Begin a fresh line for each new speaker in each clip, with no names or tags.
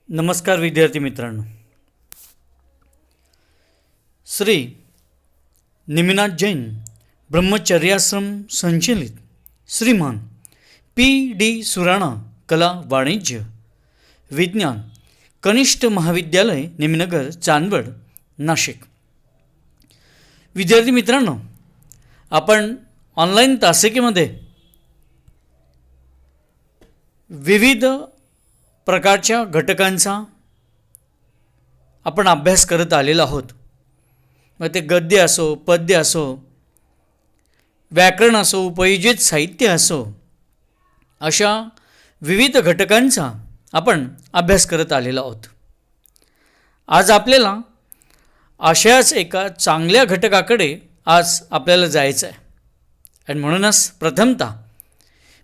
नमस्कार विद्यार्थी मित्रांनो. श्री निमिनाथ जैन ब्रह्मचर्याश्रम संचलित श्रीमान P.D. सुराणा कला वाणिज्य विज्ञान कनिष्ठ महाविद्यालय निमनगर चांदवड नाशिक. विद्यार्थी मित्रांनो, आपण ऑनलाईन तासिकेमध्ये विविध प्रकारच्या घटकांचा आपण अभ्यास करत आलेलो आहोत. मग ते गद्य असो, पद्य असो, व्याकरण असो, उपयोजित साहित्य असो, अशा विविध घटकांचा आपण अभ्यास करत आलेलो आहोत. आज आपल्याला अशाच एका चांगल्या घटकाकडे आज आपल्याला जायचं आहे. आणि म्हणूनच प्रथमतः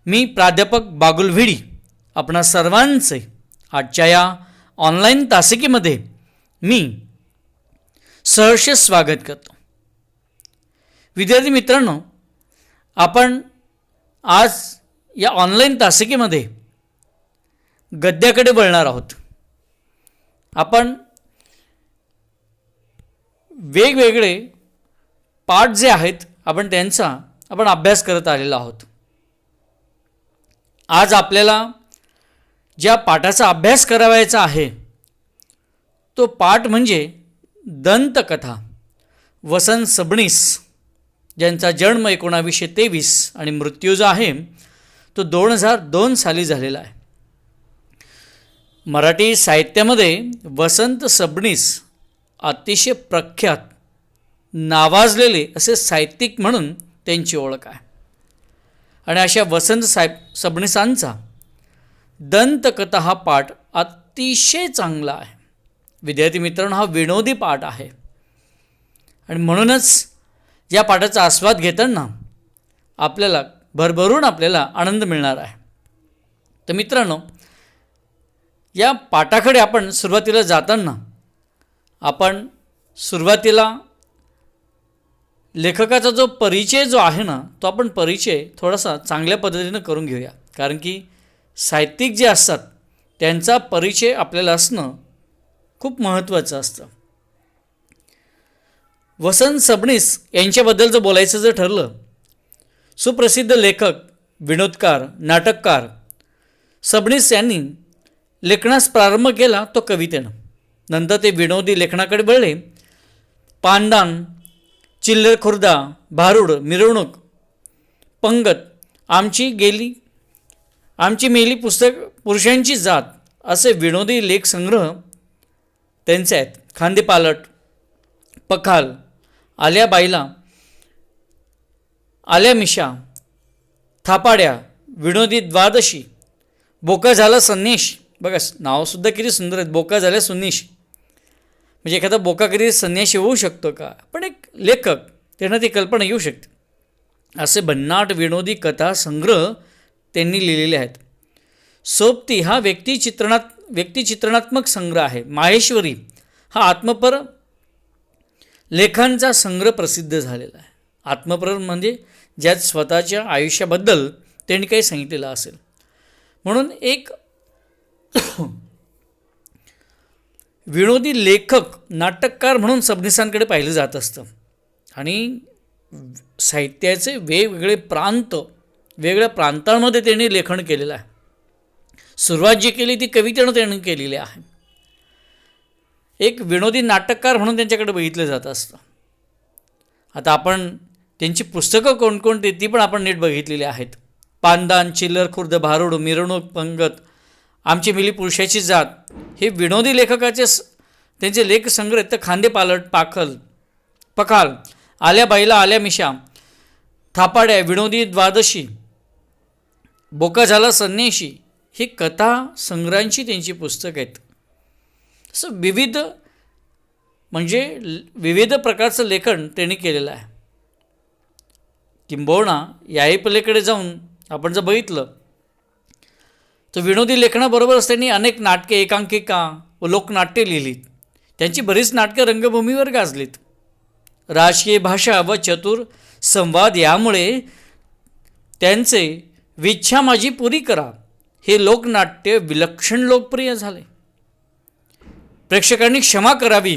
मी प्राध्यापक बागुल भिडी आपणा सर्वांचे आजच्या या ऑनलाईन तासिकेमध्ये मी सहर्ष स्वागत करतो. विद्यार्थी मित्रांनो, आपण आज या ऑनलाईन तासिकेमध्ये गद्याकडे वळणार आहोत. आपण वेगवेगळे पाठ जे आहेत आपण त्यांचा अभ्यास करत आलेलो आहोत. आज आपल्याला ज्या पाठाचा अभ्यास करावायचा आहे तो पाठ म्हणजे दंतकथा वसंत सबनीस, ज्यांचा जन्म 1923 आणि मृत्यू जो आहे तो 2002 साली झालेला आहे. मराठी साहित्यामध्ये वसंत सबनीस अतिशय प्रख्यात नावाजलेले असे साहित्यिक म्हणून त्यांची ओळख आहे. आणि अशा वसंत सबनीसांचा दंतकथा हा पाठ अतिशय चांगला आहे. विद्यार्थी मित्रांनो, हा विनोदी पाठ आहे आणि म्हणूनच या पाठाचा आस्वाद घेताना आपल्याला भरभरून आनंद मिळणार आहे. तर मित्रांनो, या पाठाकडे आपण सुरुवातीला जाताना आपण सुरुवातीला लेखकाचा जो परिचय जो आहे ना, तो आपण परिचय थोडासा चांगल्या पद्धतीनं करून घेऊया. कारण की साहित्यिक जे असतात त्यांचा परिचय आपल्याला असणं खूप महत्त्वाचं असतं. वसंत सबनीस यांच्याबद्दल जर बोलायचं जर ठरलं, सुप्रसिद्ध लेखक, विनोदकार, नाटककार सबनीस यांनी लेखनास प्रारंभ केला तो कवितेनं. नंतर ते विनोदी लेखनाकडे वळले. पानदान, चिल्लर खुर्दा, भारूड, मिरवणूक, पंगत, आमची मेली पुस्तक, पुरुषांची जात असे विनोदी लेखसंग्रह त्यांचे आहेत. खांदेपालट, पखाल, आल्या बाईला, आल्या मिशा, थापाड्या, विनोदी द्वादशी, बोका झाला संन्याशी. बघा, नावसुद्धा किती सुंदर आहेत. बोका झाल्या संन्याशी म्हणजे एखादा बोका कधी संन्याशी होऊ शकतो का? पण एक लेखक, त्यांना ती कल्पना येऊ शकते. असे भन्नाट विनोदी कथा संग्रह त्यांनी लिहिलेले आहेत. सोबती हा व्यक्तिचित्रणात्मक संग्रह आहे. माहेश्वरी हा आत्मपर लेखांचा संग्रह प्रसिद्ध झालेला आहे. आत्मपर म्हणजे ज्यात स्वतःच्या आयुष्याबद्दल त्यांनी काही सांगितलेलं असेल. म्हणून एक विनोदी लेखक, नाटककार म्हणून सबनीसांकडे पाहिलं जात असतं. आणि साहित्याचे वेगवेगळे प्रांत, वेगळ्या प्रांतांमध्ये त्यांनी लेखन केलेलं आहे. सुरुवात जी केली ती कवितेनं त्यांनी केलेली आहे. एक विनोदी नाटककार म्हणून त्यांच्याकडे बघितलं जात असतं. आता आपण त्यांची पुस्तकं कोणकोणती ती पण आपण नीट बघितलेली आहेत. पानदान, चिल्लर खुर्द, भारूड, मिरवणूक, पंगत, आमची मिली पुरुषाची जात हे विनोदी लेखकाचे त्यांचे लेखसंग्रह आहेत. तर खांदेपालट, पखाल, आल्या बाईला, आल्या मिशा, थापाड्या, विनोदी द्वादशी, बोका झाला संन्याशी ही कथा संग्रहांची त्यांची पुस्तकं आहेत. असं विविध प्रकारचं लेखन त्यांनी केलेलं आहे. किंबहुना याही पलीकडे जाऊन आपण जर बघितलं तर विनोदी लेखनाबरोबरच त्यांनी अनेक नाटके, एकांकिका व लोकनाट्ये लिहिलीत. त्यांची बरीच नाटकं रंगभूमीवर गाजलीत. राजकीय भाषा व चतुर संवाद यामुळे त्यांचे विच्छा माझी पुरी करा हे लोकनाट्य विलक्षण लोकप्रिय झाले. प्रेक्षकांनी क्षमा करावी.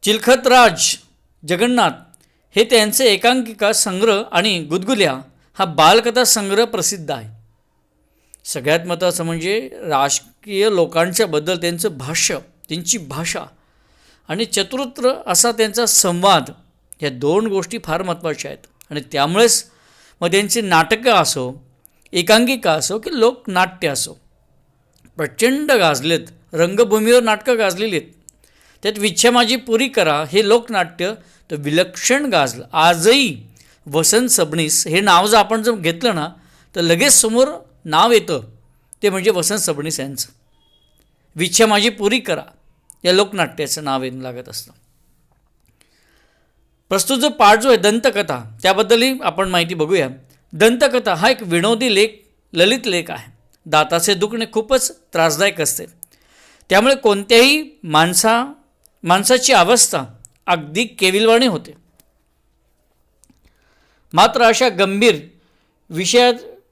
चिलखतराज जगन्नाथ हे त्यांचे एकांकिका संग्रह आणि गुदगुल्या हा बालकथा संग्रह प्रसिद्ध आहे. सगळ्यात महत्त्वाचं म्हणजे राजकीय लोकांच्याबद्दल त्यांचं भाष्य, त्यांची भाषा आणि चतुरत्र असा त्यांचा संवाद, या दोन गोष्टी फार महत्त्वाच्या आहेत. आणि त्यामुळेच मग त्यांची नाटकं असो, एकांकिका असो की लोकनाट्य असो, प्रचंड गाजलेत. रंगभूमीवर नाटकं गाजलेली आहेत. त्यात विच्छा माझी पुरी करा हे लोकनाट्य तर विलक्षण गाजलं. आजही वसंत सबनीस हे नाव जर आपण जर घेतलं ना तर लगेच समोर नाव येतं, ते म्हणजे वसंत सबनीस यांचं. विच्छा माझी पुरी करा या लोकनाट्याचं नाव येऊन लागत असतं. प्रस्तुत जो पाठ जो आहे दंतकथा, त्याबद्दलही आपण माहिती बघूया. दंतकथा हा एक विनोदी लेख, ललित लेख आहे. दाताचे दुखणे खूपच त्रासदायक असते, त्यामुळे कोणत्याही माणसाची अवस्था अगदी केविलवाणी होते. मात्र अशा गंभीर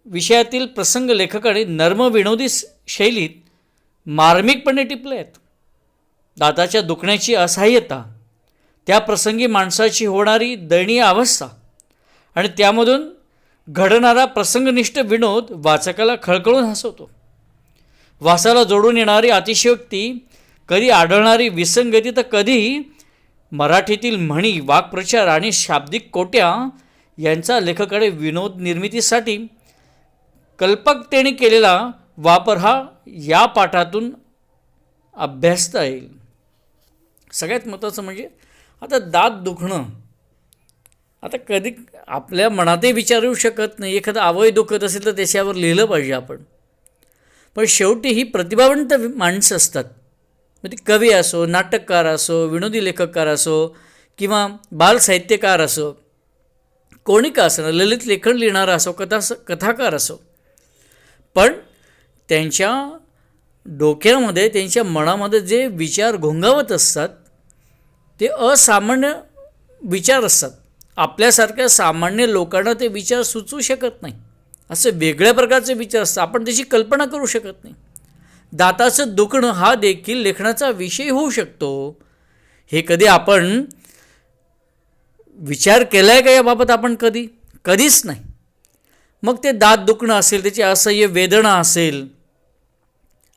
विषयातील प्रसंग लेखकाने नर्म विनोदी शैलीत मार्मिकपणे टिपले आहेत. दाताच्या दुखण्याची असहाय्यता, त्या प्रसंगी माणसाची होणारी दयनीय अवस्था आणि त्यामधून घडणारा प्रसंगनिष्ठ विनोद वाचकाला खळखळून हसवतो. वासाला जोडून येणारी अतिशयोक्ती, कधी आढळणारी विसंगती तर कधी मराठीतील म्हणी, वाक्प्रचार आणि शाब्दिक कोट्या यांचा लेखकाने विनोद निर्मितीसाठी कल्पकतेने केलेला वापर हा या पाठातून अभ्यासता येईल. सगळ्यात महत्त्वाचं म्हणजे आता दात दुखणं, आता कधी आपल्या मनातही विचार येऊ शकत नाही. एखादा अवयव दुखत असेल तर त्याच्यावर लिहिलं पाहिजे आपण, पण शेवटी ही प्रतिभावंत माणसं असतात. मग ती कवी असो, नाटककार असो, विनोदी लेखककार असो किंवा बालसाहित्यकार असो, कोणी का असो, ललित लेखन लिहिणारा असो, कथाकार असो, पण त्यांच्या डोक्यामध्ये, त्यांच्या मनामध्ये जे विचार घोंगावत असतात ते असामान्य विचार असतात. आपल्यासारख्या सामान्य लोकांना ते विचार सुचवू शकत नाही. असे वेगळ्या प्रकारचे विचार असतात, आपण त्याची कल्पना करू शकत नाही. दाताचं दुखणं हा देखील लेखनाचा विषय होऊ शकतो. हे कधी आपण विचार केला आहे का याबाबत? आपण कधीच नाही. मग ते दात दुखणं असेल, त्याची असह्य वेदना असेल,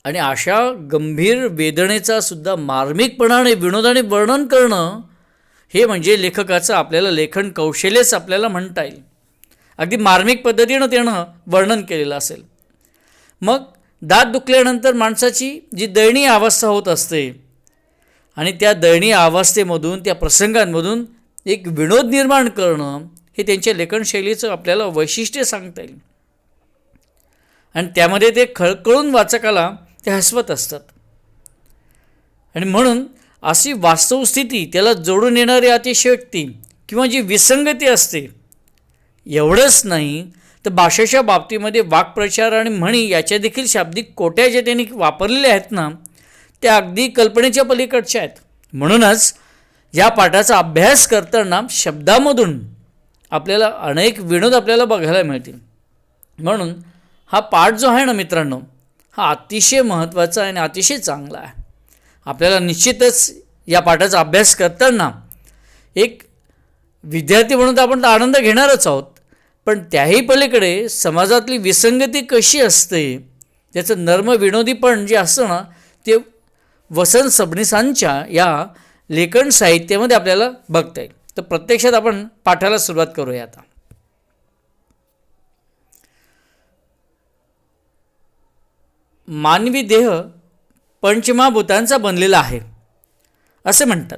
आणि अशा गंभीर वेदनेचा सुद्धा मार्मिकपणाने विनोदाने वर्णन करणं, हे म्हणजे लेखकाचं आपल्याला लेखन कौशल्यच आपल्याला म्हणता येईल. अगदी मार्मिक पद्धतीनं त्यानं वर्णन केलेलं असेल. मग दात दुखल्यानंतर माणसाची जी दयनीय अवस्था होत असते आणि त्या दयनीय अवस्थेमधून, त्या प्रसंगांमधून एक विनोद निर्माण करणं, हे त्यांच्या लेखनशैलीचं आपल्याला वैशिष्ट्य सांगता येईल. आणि त्यामध्ये ते खळखळून वाचकाला ते हसवत असतात. आणि म्हणून अशी वास्तवस्थिती, त्याला जोडून येणारी अतिशयोक्ती किंवा जी विसंगती असते, एवढंच नाही तर भाषेच्या बाबतीमध्ये वाक्प्रचार आणि म्हणी याच्या देखील शाब्दिक कोट्या ज्या त्यांनी वापरलेल्या आहेत ना, त्या अगदी कल्पनेच्या पलीकडच्या आहेत. म्हणूनच या पाठाचा अभ्यास करताना शब्दामधून आपल्याला अनेक विनोद आपल्याला बघायला मिळतील. म्हणून हा पाठ जो आहे ना मित्रांनो, हा अतिशय महत्त्वाचा आहे आणि अतिशय चांगला आहे. आपल्याला निश्चितच या पाठाचा अभ्यास करताना एक विद्यार्थी म्हणून तर आपण आनंद घेणारच आहोत, पण त्याही पलीकडे समाजातली विसंगती कशी असते, त्याचं नर्म विनोदीपण जे असतं ना, ते वसंत सबनीसांच्या या लेखन साहित्यामध्ये आपल्याला बघता येईल. तर प्रत्यक्षात आपण पाठाला सुरुवात करूया आता. मानवी देह पंचमहाभूतांचा बनलेला आहे असे म्हणतात.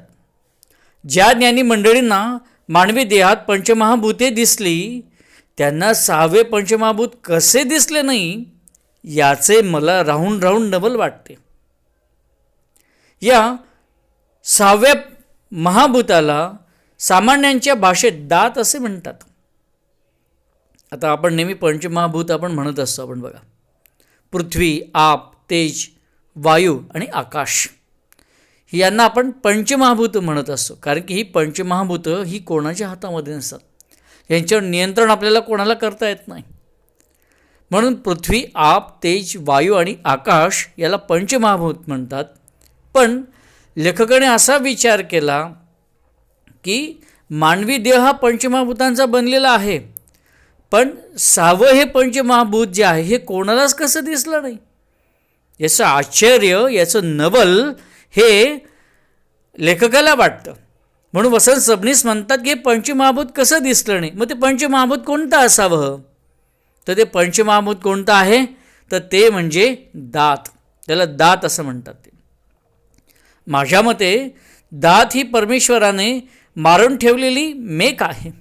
ज्या ज्ञानी मंडळींना मानवी देहात पंचमहाभूते दिसली, त्यांना सहावे पंचमहाभूत कसे दिसले नाही याचे मला राहून राहून नवल वाटते. या सहाव्या महाभूताला सामान्यांच्या भाषेत दात असे म्हणतात. आता आपण नेहमी पंचमहाभूत आपण म्हणत असतो, आपण बघा, पृथ्वी, आप, तेज, वायू आणि आकाश, यांना आपण पंचमहाभूत म्हणत असतो. कारण की ही पंचमहाभूतं ही कोणाच्या हातामध्ये नसतात, यांच्यावर नियंत्रण आपल्याला कोणाला करता येत नाही. म्हणून पृथ्वी, आप, तेज, वायू आणि आकाश याला पंचमहाभूत म्हणतात. पण लेखकाने असा विचार केला की मानवी देह हा पंचमहाभूतांचा बनलेला आहे, पण सहावं हे पंचमहाभूत जे आहे हे कोणालाच कसं दिसलं नाही. याचं आश्चर्य, याचं नवल हे लेखकाला वाटतं. म्हणून वसंत सबनीस म्हणतात की हे पंचमहाभूत कसं दिसलं नाही. मग ते पंचमहाभूत कोणतं असावं? तर ते पंचमहाभूत कोणतं आहे? तर ते म्हणजे दात. त्याला दात असं म्हणतात. ते माझ्या मते दात ही परमेश्वराने मारून ठेवलेली मेक आहे.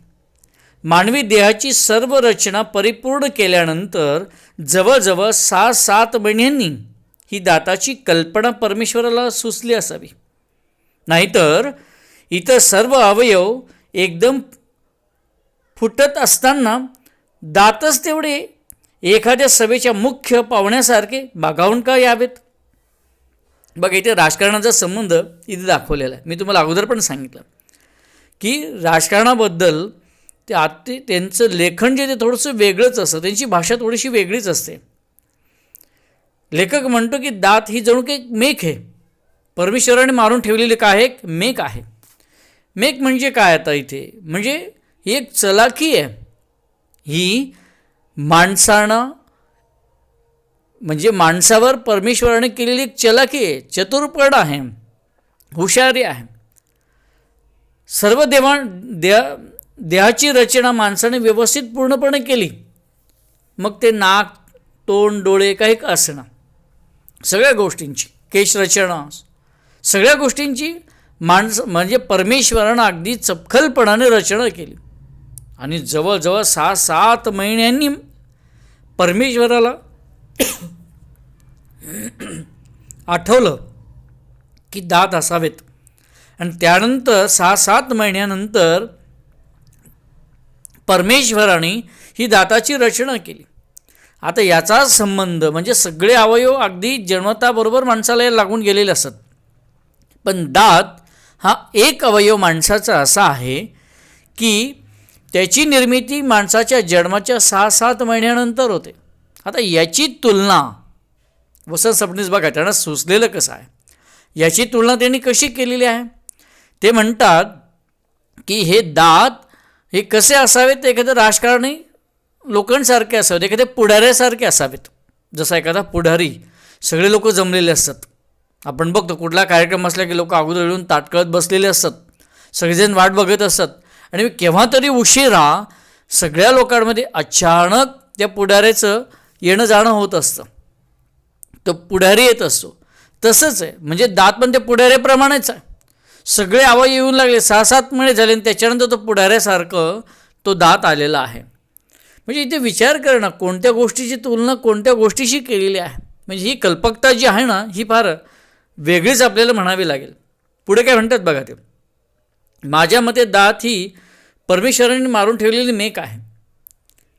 मानवी देहाची सर्व रचना परिपूर्ण केल्यानंतर जवळजवळ 6-7 महिन्यांनी ही दाताची कल्पना परमेश्वराला सुचली असावी. नाहीतर इतर सर्व अवयव एकदम फुटत असताना दातच तेवढे एखाद्या सभेच्या मुख्य पाहुण्यासारखे बागावून का यावेत? बघा, इथे राजकारणाचा संबंध इथे दाखवलेला आहे. मी तुम्हाला अगोदर पण सांगितलं की राजकारणाबद्दल त्यांचं लेखन जे ते थोडंसं वेगळंच असतं, त्यांची भाषा थोडीशी वेगळीच असते. लेखक म्हणतो की दात ही जणू काही मेक आहे, परमेश्वराने मारून ठेवलेली काय आहे? मेक आहे. मेक म्हणजे काय? आता इथे म्हणजे ही एक चलाखी आहे. ही माणसानं म्हणजे माणसावर परमेश्वराने केलेली एक चलाखी आहे, चतुरपण आहे, हुशारी आहे. सर्व देहाची रचना माणसाने व्यवस्थित पूर्णपणे केली. मग ते नाक, तोंड, डोळे काही का असणं, सगळ्या गोष्टींची केशरचना, सगळ्या गोष्टींची म्हणजे परमेश्वरानं अगदी चपखलपणाने रचना केली. आणि जवळजवळ 6-7 महिन्यांनी परमेश्वराला आठवलं की दात असावेत. आणि त्यानंतर 6-7 महिन्यानंतर परमेश्वराने ही दाताची रचना केली. आता याचा संबंध म्हणजे सगळे अवयव अगदी जन्मताबरोबर माणसाला लागून गेलेले असतात, पण दात हा एक अवयव माणसाचा असा आहे की त्याची निर्मिती माणसाच्या जन्माच्या 6-7 महिन्यानंतर होते. आता याची तुलना वसंत सबनीस बघा त्यांना सुचलेलं कसं आहे, याची तुलना त्यांनी कशी केलेली आहे? ते म्हणतात की हे दात हे कसे असावेत? एखाद्या राजकारणी लोकांसारखे असावेत, एखाद्या पुढाऱ्यासारखे असावेत. जसा एखादा पुढारी, सगळे लोक जमलेले असतात. आपण बघतो कुठला कार्यक्रम असला की लोक अगोदर येऊन ताटकळत बसलेले असतात, सगळेजण वाट बघत असतात. आणि केव्हा तरी उशिरा सगळ्या लोकांमध्ये अचानक त्या पुढाऱ्याचं येणं जाणं होत असतं, तो पुढारी येत असतो. तसंच आहे, म्हणजे दात पण त्या पुढाऱ्याप्रमाणेच आहे. सगळे अवयव येऊन लागले, 6-7 महिने झाले आणि त्याच्यानंतर तो पुढाऱ्यासारखं तो दात आलेला आहे. म्हणजे इथे विचार करणं कोणत्या गोष्टीची तुलना कोणत्या गोष्टीशी केलेली आहे. म्हणजे ही कल्पकता जी आहे ना, ही फार वेगळीच आपल्याला म्हणावी लागेल. पुढे काय म्हणतात बघा, ते माझ्या मते दात ही परमेश्वराने मारून ठेवलेली मेक आहे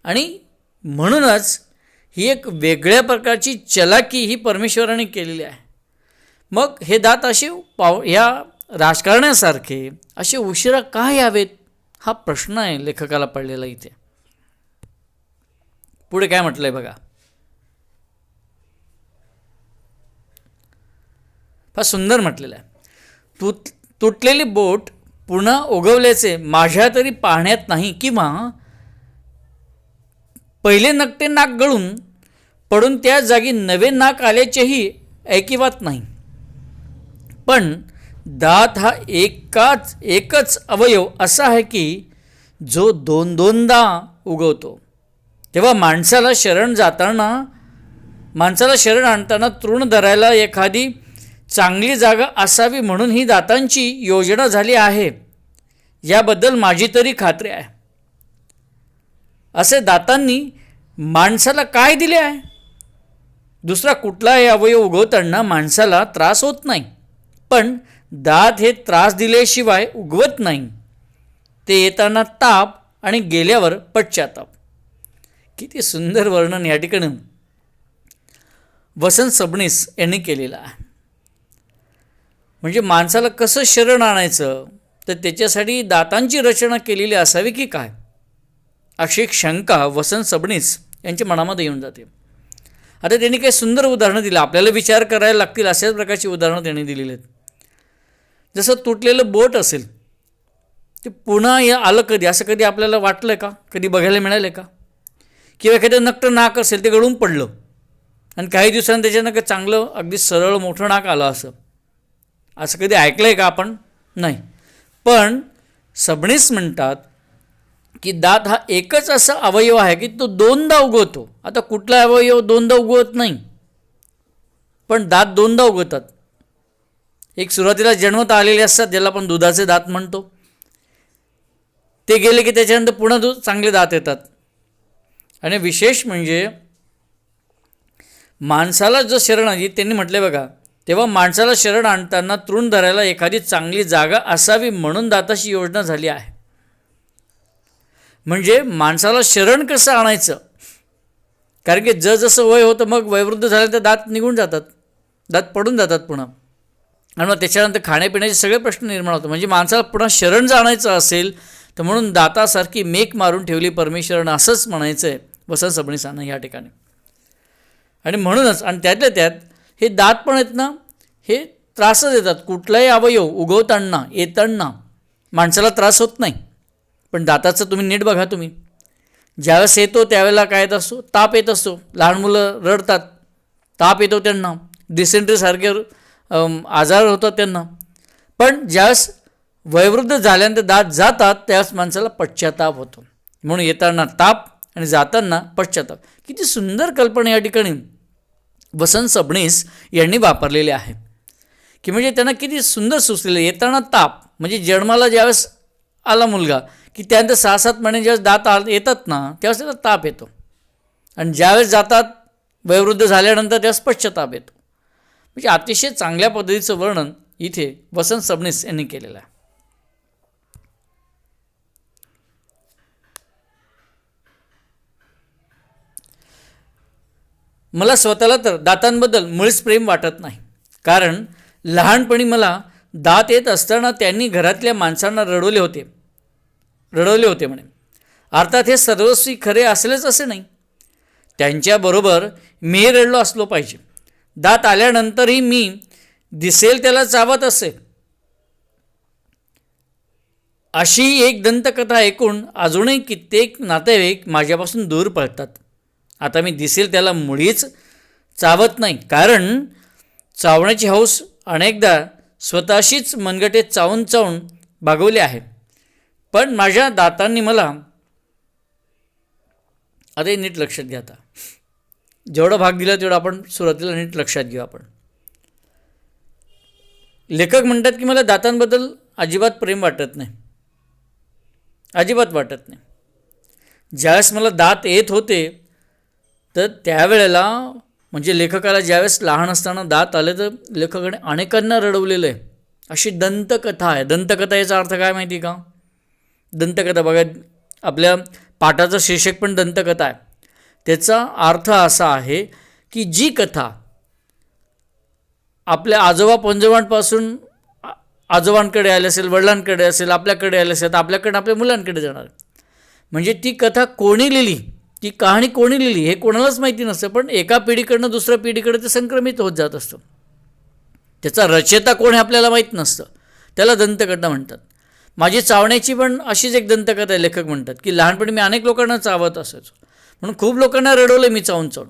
आणि म्हणूनच ही एक वेगळ्या प्रकारची चलाकी ही परमेश्वराने केलेली आहे. मग हे दात असे या राजकारण्यासारखे असे उशिरा का यावेत, हा प्रश्न आहे लेखकाला पडलेला इथे. पुढे काय म्हटलंय बघा, फार सुंदर म्हटलेलं आहे. तुटलेली बोट पुन्हा उगवल्याचे माझ्या तरी पाहण्यात नाही, किंवा पहिले नकटे नाक गळून पडून त्या जागी नवे नाक आल्याचेही ऐकिवात नाही. पण दात हा एकच अवयव असा आहे की जो 2-2दा उगवतो. तेव्हा माणसाला शरण आणताना तृण धरायला एखादी चांगली जागा असावी म्हणून ही दातांची योजना झाली आहे, याबद्दल माझी तरी खात्री आहे. असे दातांनी माणसाला काय दिले आहे? दुसरा कुठलाही अवयव उगवताना माणसाला त्रास होत नाही, पण दात हे त्रास दिल्याशिवाय उगवत नाही. ते येताना ताप आणि गेल्यावर पश्चाताप. किती सुंदर वर्णन या ठिकाणी वसंत सबनीस यांनी केलेलं आहे. म्हणजे माणसाला कसं शरण आणायचं, तर त्याच्यासाठी दातांची रचना केलेली असावी की काय, अशी एक शंका वसंत सबनीस यांच्या मनामध्ये येऊन जाते. आता त्यांनी काही सुंदर उदाहरणं दिली, आपल्याला विचार करायला लागतील अशाच प्रकारची उदाहरणं त्यांनी दिलेली आहेत. जसं तुटलेलं बोट असेल ते पुन्हा आलं कधी, असं कधी आपल्याला वाटलं का, कधी बघायला मिळालं का? किंवा एखादं नक्कं नाक असेल ते गळून पडलं आणि काही दिवसांनी त्याच्यानं चांगलं अगदी सरळ मोठं नाक आलं, असं कधी ऐकलं आहे का आपण? नाही. पण सबणीस म्हणतात की दात हा एकच असा अवयव आहे की तो दोनदा उगवतो. आता कुठला अवयव दोनदा उगवत नाही, पण दात दोनदा उगवतात. एक सुरुवातीला जन्मत आलेले असतात, ज्याला आपण दुधाचे दात म्हणतो, ते गेले की त्याच्यानंतर पुन्हा चांगले दात येतात. आणि विशेष म्हणजे माणसाला जो शरण आली, त्यांनी म्हटले बघा, तेव्हा माणसाला शरण आणताना तृण धरायला एखादी चांगली जागा असावी म्हणून दाताची योजना झाली आहे. म्हणजे माणसाला शरण कसं आणायचं, कारण की जसं वय होतं मग वयोवृद्ध झाल्यानंतर दात निघून जातात, दात पडून जातात पुन्हा, आणि मग त्याच्यानंतर खाण्यापिण्याचे सगळे प्रश्न निर्माण होतात. म्हणजे माणसाला पुन्हा शरण जाणायचं असेल तर म्हणून दातासारखी मेक मारून ठेवली परमेश्वरानं, असंच म्हणायचं आहे वसंत सबणीसांना या ठिकाणी. आणि म्हणूनच, आणि त्यातल्या त्यात हे दात पण आहेत ना, हे त्रासच देतात. कुठलाही अवयव उगवताना येताना माणसाला त्रास होत नाही, पण दाताचं तुम्ही नीट बघा. तुम्ही ज्यावेळेस येतो त्यावेळेला काय येत असतो, ताप येत असतो. लहान मुलं रडतात, ताप येतो त्यांना, डिसेंट्रीसारखे आजार होतात त्यांना. पण ज्यावेळेस वयोवृद्ध झाल्यानंतर दात जातात त्यावेळेस माणसाला पश्चाताप होतो. म्हणून येताना ताप आणि जाताना पश्चाताप. किती सुंदर कल्पना या ठिकाणी वसंत सबणीस यांनी वापरलेले आहे, की म्हणजे त्यांना किती सुंदर सुचलेलं. येताना ताप म्हणजे जन्माला ज्यावेळेस आला मुलगा की त्यानंतर 6-7 महिने ज्यावेळेस दात येतात ना त्यावेळेस त्याला ताप येतो, आणि ज्यावेळेस जातात वयोवृद्ध झाल्यानंतर त्यावेळेस पश्चाताप येतो. म्हणजे अतिशय चांगल्या पद्धतीचं वर्णन इथे वसंत सबणीस यांनी केलेलं आहे. मला स्वतःला तर दातांबद्दल मुळीच प्रेम वाटत नाही, कारण लहानपणी मला दात येत असताना त्यांनी घरातल्या माणसांना रडवले होते म्हणे. अर्थात हे सर्वस्वी खरे असलेच असे नाही, त्यांच्याबरोबर मी रडलो असलो पाहिजे. दात आल्यानंतरही मी दिसेल त्याला चावत असे. अशी एक दंतकथा ऐकून अजूनही कित्येक नातेवाईक माझ्यापासून दूर पळतात. आता मी दिसेल त्याला मुळीच चावत नाही, कारण चावण्याची हौस अनेकदा स्वतःशीच मनगटे चावून चावून भागवले आहे. पण माझ्या दातांनी मला, आता हे नीट लक्षात घ्या. आता जेवढा भाग दिला तेवढा आपण सुरुवातीला नीट लक्षात घेऊ. आपण लेखक म्हणतात की मला दातांबद्दल अजिबात प्रेम वाटत नाही, अजिबात वाटत नाही. ज्यावेळेस मला दात येत होते तर त्यावेळेला, म्हणजे लेखकाला ज्यावेळेस लहान असताना दात आले तर लेखकाने अनेकांना रडवलेलं आहे. अशी दंतकथा आहे. दंतकथा याचा अर्थ काय माहिती का? दंतकथा बघा, आपल्या पाठाचं शीर्षक पण दंतकथा आहे. त्याचा अर्थ असा आहे की जी कथा आपल्या आजोबा पंजोबांपासून आजोबांकडे आली असेल, वडिलांकडे असेल, आपल्याकडे आली असेल, तर आपल्याकडे आपल्या मुलांकडे जाणार. म्हणजे ती कथा कोणी लिहिली, ती कहाणी कोणी लिहिली हे कोणालाच माहिती नसतं, पण एका पिढीकडनं दुसऱ्या पिढीकडे ते संक्रमित होत जात असतं. त्याचा रचयिता कोण हे आपल्याला माहीत नसतं, त्याला दंतकथा म्हणतात. माझी चावण्याची पण अशीच एक दंतकथा आहे. लेखक म्हणतात की लहानपणी मी अनेक लोकांना चावत असायचो, म्हणून खूप लोकांना रडवलं मी चावून चावून.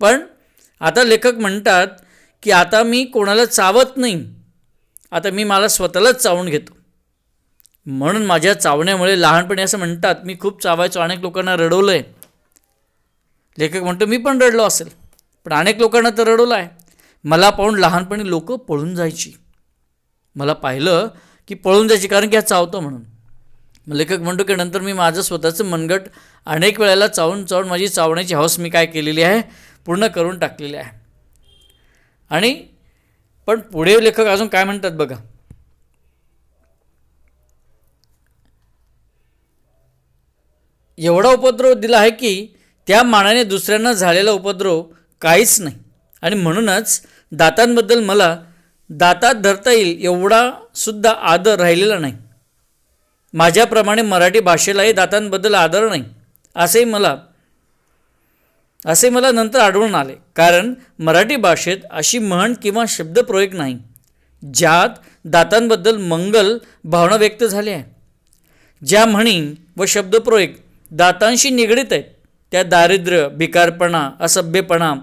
पण आता लेखक म्हणतात की आता मी कोणाला चावत नाही, आता मी मला स्वतःलाच चावून घेतो. म्हणून माझ्या चावण्यामुळे लहानपणी असं म्हणतात मी खूप चावायचो, अनेक लोकांना रडवलं आहे. लेखक म्हणतो मी पण रडलो असेल, पण अनेक लोकांना तर रडवलं आहे. मला पाहून लहानपणी लोक पळून जायची, मला पाहिलं की पळून जायची, कारण की हा चावतो म्हणून. लेखक म्हणतो की नंतर मी माझं स्वतःचं मनगट अनेक वेळेला चावून चावून माझी चावण्याची हौस मी काय केलेली आहे, पूर्ण करून टाकलेली आहे. आणि पण पुढे लेखक अजून काय म्हणतात बघा, एवढा उपद्रव दिला आहे की त्या मानाने दुसऱ्यांना झालेला उपद्रव काहीच नाही. आणि म्हणूनच दातांबद्दल मला दातात धरता येईल एवढा सुद्धा आदर राहिलेला नाही. माझ्याप्रमाणे मराठी भाषेलाही दातांबद्दल आदर नाही, असेही मला असे मला नंतर आढळून आले. कारण मराठी भाषेत अशी म्हण किंवा शब्दप्रयोग नाही ज्यात दातांबद्दल मंगल भावना व्यक्त झाली आहे. ज्या म्हणी व शब्दप्रयोग दातांशी निगडीत आहेत त्या दारिद्र्य, भिकारपणा, असभ्यपणा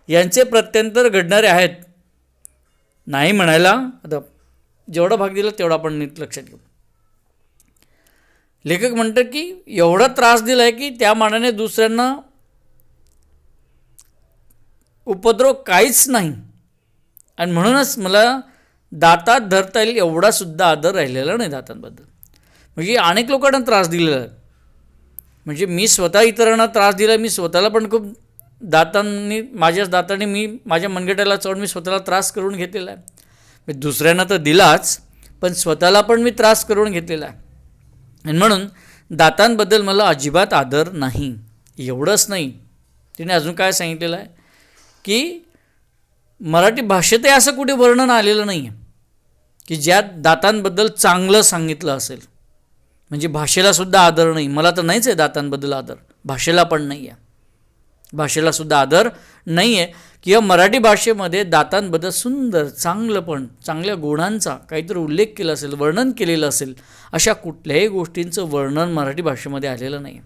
यांचे प्रत्यंतर घडणारे आहेत. नाही म्हणायला आता जेवढा भाग दिला तेवढा आपण नीट लक्षात घेऊ. लेखक म्हणतात की एवढा त्रास दिला आहे की त्या मानाने दुसऱ्यांना उपद्रव काहीच नाही, आणि म्हणूनच मला दातात धरता येईल एवढा सुद्धा आदर राहिलेला नाही दातांबद्दल. म्हणजे अनेक लोकांना त्रास दिलेला आहे. म्हणजे मी स्वतः इतरांना त्रास दिला, मी स्वतःला पण खूप माझ्याच दातांनी मी माझ्या मनगटाला चढून मी स्वतःला त्रास करून घेतलेला आहे. मी दुसऱ्यांना तर दिलाच, पण स्वतःला पण मी त्रास करून घेतलेला आहे. आणि म्हणून दातांबद्दल मला अजिबात आदर नाही. एवढंच नाही, तिने अजून काय सांगितलेलं आहे की मराठी भाषेतही असं कुठे वर्णन आलेलं नाही आहे की ज्यात दातांबद्दल चांगलं सांगितलं असेल. म्हणजे भाषेलासुद्धा आदर नाही. मला तर नाहीच आहे दातांबद्दल आदर, भाषेला पण नाही आहे, भाषेलासुद्धा आदर नाही आहे. किंवा मराठी भाषेमध्ये दातांबद्दल सुंदर चांगल्या गुणांचा काहीतरी उल्लेख केला असेल, वर्णन केलेलं असेल, अशा कुठल्याही गोष्टींचं वर्णन मराठी भाषेमध्ये आलेलं नाही.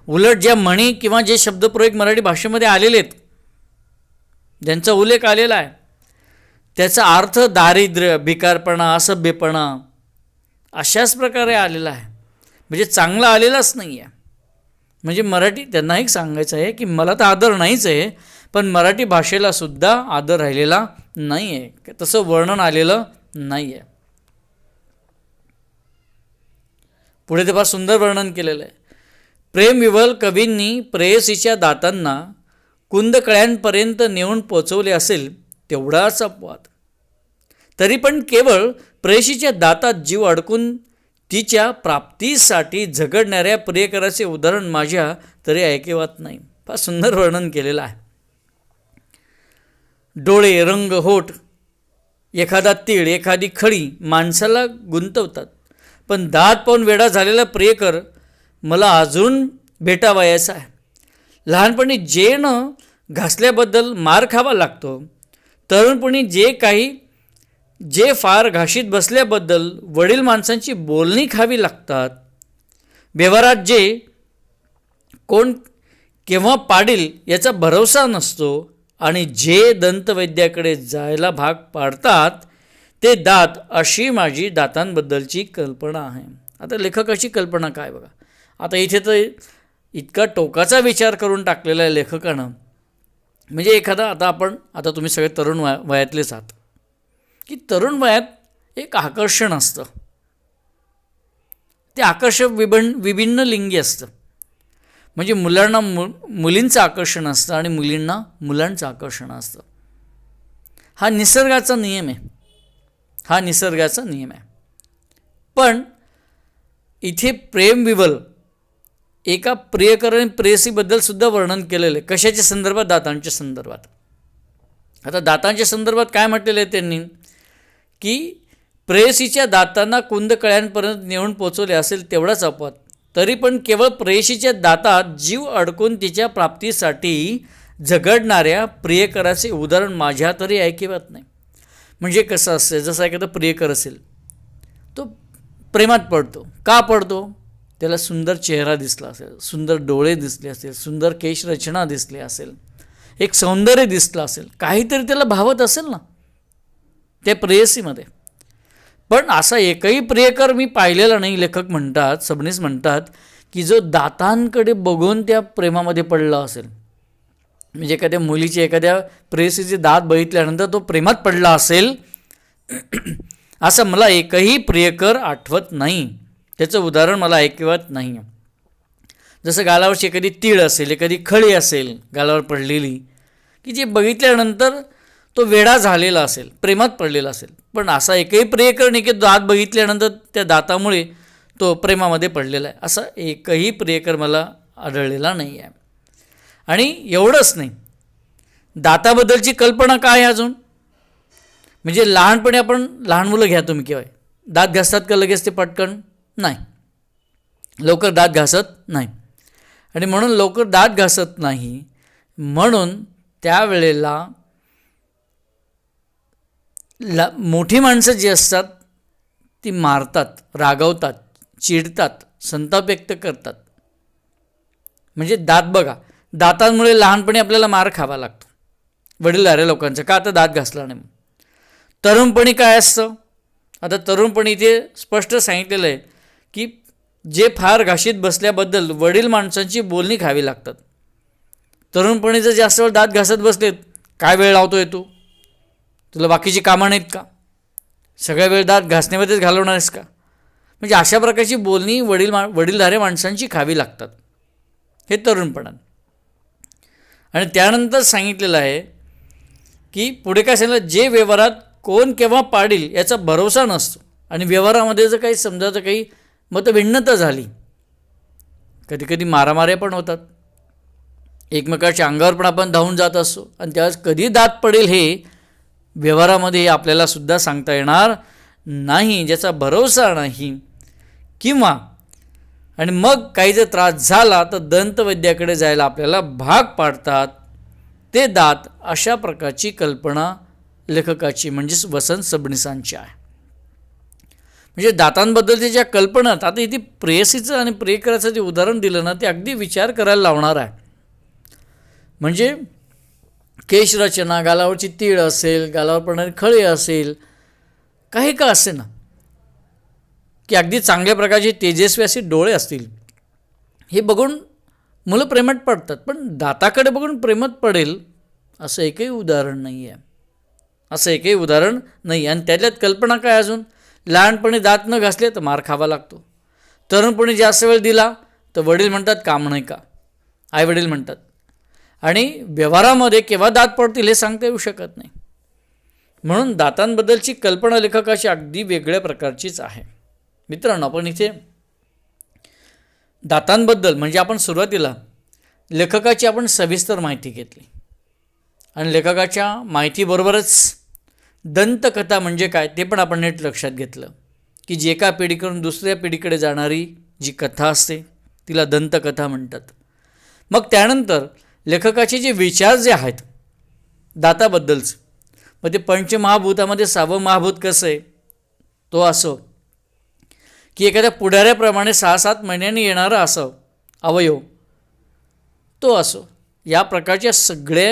उलट ज्या म्हणी किंवा जे शब्दप्रयोग मराठी भाषेमध्ये आलेले आहेत, ज्यांचा उल्लेख आलेला आहे, त्याचा अर्थ दारिद्र्य, भिकारपणा, असभ्यपणा अशाच प्रकारे आलेला आहे. म्हणजे चांगला आलेलाच नाही आहे. म्हणजे मराठी त्यांना एक सांगायचं आहे की मला तर आदर नाहीच आहे, पण मराठी भाषेला सुद्धा आदर राहिलेला नाही आहे, तसं वर्णन आलेलं नाही आहे. पुढे ते फार सुंदर वर्णन केलेलं आहे. प्रेमविवल कवींनी प्रेयसीच्या दातांना कुंदकळ्यांपर्यंत नेऊन पोचवले असेल तेवढाच अपवाद. तरी पण केवळ प्रेयसीच्या दातात जीव अडकून तिच्या प्राप्तीसाठी झगडणाऱ्या प्रियकराचे उदाहरण माझ्या तरी ऐकिवात नाही. फार सुंदर वर्णन केलेलं आहे. डोळे, रंग, होठ, एखादा तीळ, एखादी खळी माणसाला गुंतवतात, पण दात पाहून वेडा झालेला प्रियकर मला अजून भेटावयाचा आहे. लहानपणी जे न घासल्याबद्दल मार खावा लागतो, तरुणपणी जे फार घाशीत बसल्याबद्दल वडील माणसांची बोलणी खावी लागतात, व्यवहारात जे कोण केव्हा पाडील याचा भरवसा नसतो, आणि जे दंतवैद्याकडे जायला भाग पाडतात ते दात, अशी माझी दातांबद्दलची कल्पना आहे. आता लेखकाची कल्पना काय बघा. आता इथे तर इतका टोकाचा विचार करून टाकलेला आहे लेखकानं. म्हणजे आता तुम्ही सगळे तरुण वयातलेच आहात की तरुण वयात एक आकर्षण असतं. ते आकर्षण विभिन्न लिंगी असतं. म्हणजे मुलांना मुलींचं आकर्षण असतं आणि मुलींना मुलांचं आकर्षण असतं. हा निसर्गाचा नियम आहे. पण इथे प्रेमविवल एका प्रियकर आणि प्रेयसीबद्दल सुद्धा वर्णन केलेलं आहे. कशाच्या संदर्भात? दातांच्या संदर्भात. आता दातांच्या संदर्भात काय म्हटलेलं आहे त्यांनी की प्रेयसीच्या दातांना कुंदकळ्यांपर्यंत नेऊन पोचवले असेल तेवढाच अपवाद. तरी पण केवळ प्रेयसीच्या दातात जीव अडकून तिच्या प्राप्तीसाठी झगडणाऱ्या प्रियकराचे उदाहरण माझ्या तरी ऐकिवात नाही. म्हणजे कसं असतं, जसं एखादा प्रियकर असेल, तो प्रेमात पडतो. का पडतो? त्याला सुंदर चेहरा दिसला असेल, सुंदर डोळे दिसले असेल, सुंदर केशरचना दिसली असेल, एक सौंदर्य दिसलं असेल, काहीतरी त्याला भावत असेल ना त्या प्रेयसीमध्ये. पण असा एकही प्रियकर मी पाहिलेला नाही. लेखक म्हणतात, सबनीस म्हणतात की जो दातांकडे बघून त्या प्रेमामध्ये पडला असेल. म्हणजे एखाद्या मुलीचे, एखाद्या प्रेयसीचे दात बघितल्यानंतर तो प्रेमात पडला असेल, असं मला एकही प्रियकर आठवत नाही. त्याचं उदाहरण मला ऐकिवात नाही. जसं गालावरची एखादी तीळ असेल, एखादी खळी असेल गालावर पडलेली, की जे बघितल्यानंतर तो वेडा झालेला असेल, प्रेमात पडलेला असेल. पण असा एकही प्रियकर नाही की दात बघितल्यानंतर त्या दातामुळे तो प्रेमामध्ये पडलेला आहे. असा एकही प्रियकर मला आढळलेला नाही आहे. आणि एवढंच नाही, दाताबद्दलची कल्पना काय अजून. म्हणजे लहानपणी आपण, लहान मुलं घ्या तुम्ही, केव्हा दात घासतात का लगेच ते पटकन? नाही, लवकर दात घासत नाही. आणि म्हणून लवकर दात घासत नाही, म्हणून त्यावेळेला मोठी माणसं जी असतात ती मारतात, रागवतात, चिडतात, संताप व्यक्त करतात. म्हणजे दात बघा, दातांमुळे लहानपणी आपल्याला मार खावा लागतो वडीलधाऱ्या लोकांचा, का आता दात घासला नाही. तरुणपणी काय असतं, आता तरुणपणी इथे स्पष्ट सांगितलेलं आहे की जे फार घाशीत बसल्याबद्दल वडील माणसांची बोलणी खावी लागतात. तरुणपणी जर जास्त वेळ दात घासत बसलेत, काय वेळ लावतोय तू, तुला बाकीची कामं नाहीत का, सगळ्या वेळ दात घासण्यामध्येच घालवणार आहेस का, म्हणजे अशा प्रकारची बोलणी वडीलधाऱ्या माणसांची खावी लागतात. हे तरुणपणात. आणि त्यानंतर सांगितलेलं आहे की पुढे काय सांगितलं, जे व्यवहारात कोण केव्हा पाडील याचा भरोसा नसतो. आणि व्यवहारामध्ये जर काही समजा जर काही मतभिन्नता झाली, कधीकधी मारामाऱ्या पण होतात, एकमेकाच्या अंगावर पण आपण धावून जात असतो, आणि त्यावेळेस कधी दात पडेल हे व्यवहारामध्ये आपल्याला सुद्धा सांगता येणार नाही, ज्याचा भरोसा नाही. किंवा आणि मग काही जर त्रास झाला तर दंतवैद्याकडे जायला आपल्याला भाग पाडतात ते दात. अशा प्रकारची कल्पना लेखकाची म्हणजेच वसंत सबनीसांची आहे. म्हणजे दातांबद्दलच्या ज्या कल्पना, आता इथे प्रेयसीचं आणि प्रियकराचं जे उदाहरण दिलं ना, ते अगदी विचार करायला लावणार आहे. म्हणजे केशरचना, गालावरची तीळ असेल, गालावर पडणारे खळे असेल, काही का असे ना, की अगदी चांगल्या प्रकारचे तेजस्वी असे डोळे असतील, हे बघून मुलं प्रेमात पडतात. पण दाताकडे बघून प्रेमात पडेल असं एकही उदाहरण नाही आहे, असं एकही उदाहरण नाही. आणि त्यातल्यात कल्पना काय, अजून लहानपणी दात न घासले तर मार खावा लागतो, तरुणपणी जास्त वेळ दिला तर वडील म्हणतात काम नाही का, आई वडील म्हणतात. आणि व्यवहारामध्ये केव्हा दात पडतील हे सांगता येऊ शकत नाही. म्हणून दातांबद्दलची कल्पना लेखकाची अगदी वेगळ्या प्रकारचीच आहे. मित्रांनो, आपण इथे दातांबद्दल म्हणजे आपण सुरुवातीला लेखकाची आपण सविस्तर माहिती घेतली, आणि लेखकाच्या माहितीबरोबरच दंतकथा म्हणजे काय ते पण आपण नीट लक्षात घेतलं, की जी एका पिढीकडून दुसऱ्या पिढीकडे जाणारी जी कथा असते तिला दंतकथा म्हणतात. मग त्यानंतर लेखकाचे जे विचार जे आहेत दाताबद्दलचं, मग ते पंचमहाभूतामध्ये 6वं महाभूत कसं आहे, तो असो, की एखाद्या पुढाऱ्याप्रमाणे 6-7 महिन्यांनी येणारा असं अवयव, तो असो, या प्रकारच्या सगळे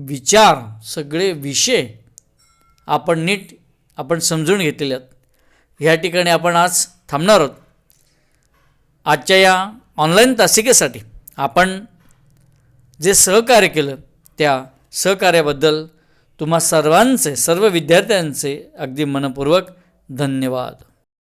विचार, सगळे विषय आपण नीट समजून घेतलेले आहेत. ह्या ठिकाणी आपण आज थांबणार आहोत. आजच्या या ऑनलाईन तासिकेसाठी आपण जे सहकार्य केलं त्या सहकार्याबद्दल तुम्हा सर्वांचे, सर्व विद्यार्थ्यांचे अगदी मनपूर्वक धन्यवाद.